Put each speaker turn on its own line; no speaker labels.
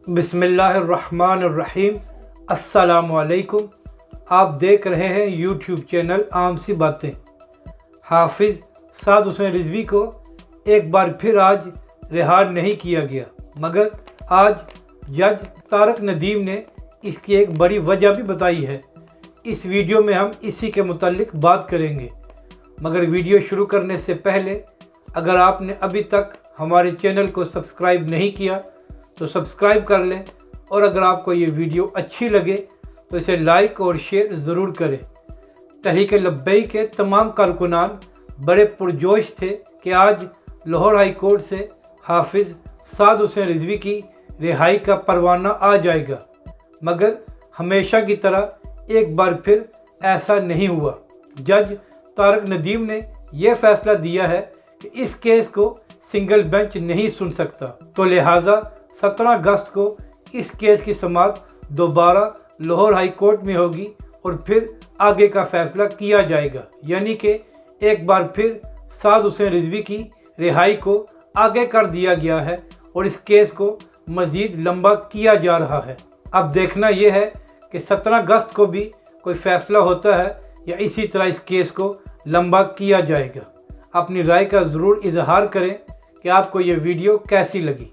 बिस्मिल्लाहिर्रहमानिर्रहीम। अस्सलामुअलैकुम। आप देख रहे हैं यूट्यूब चैनल आम सी बातें। हाफिज़ साद हुसैन रिजवी को एक बार फिर आज रिहा नहीं किया गया, मगर आज जज तारक नदीम ने इसकी एक बड़ी वजह भी बताई है। इस वीडियो में हम इसी के मुतालिक बात करेंगे, मगर वीडियो शुरू करने से पहले अगर आपने अभी तक हमारे चैनल को सब्सक्राइब नहीं किया तो सब्सक्राइब कर लें, और अगर आपको ये वीडियो अच्छी लगे तो इसे लाइक और शेयर ज़रूर करें। तहरीक लब्बैक के तमाम कारकुनान बड़े पुरजोश थे कि आज लाहौर हाई कोर्ट से हाफिज़ साद हुसैन रिजवी की रिहाई का परवाना आ जाएगा, मगर हमेशा की तरह एक बार फिर ऐसा नहीं हुआ। जज तारक नदीम ने यह फैसला दिया है कि इस केस को सिंगल बेंच नहीं सुन सकता, तो लिहाजा 17 अगस्त को इस केस की समाअत दोबारा लाहौर हाई कोर्ट में होगी और फिर आगे का फैसला किया जाएगा। यानी कि एक बार फिर साद हुसैन रिजवी की रिहाई को आगे कर दिया गया है और इस केस को मज़ीद लंबा किया जा रहा है। अब देखना यह है कि 17 अगस्त को भी कोई फ़ैसला होता है या इसी तरह इस केस को लंबा किया जाएगा। अपनी राय का ज़रूर इजहार करें कि आपको ये वीडियो कैसी लगी।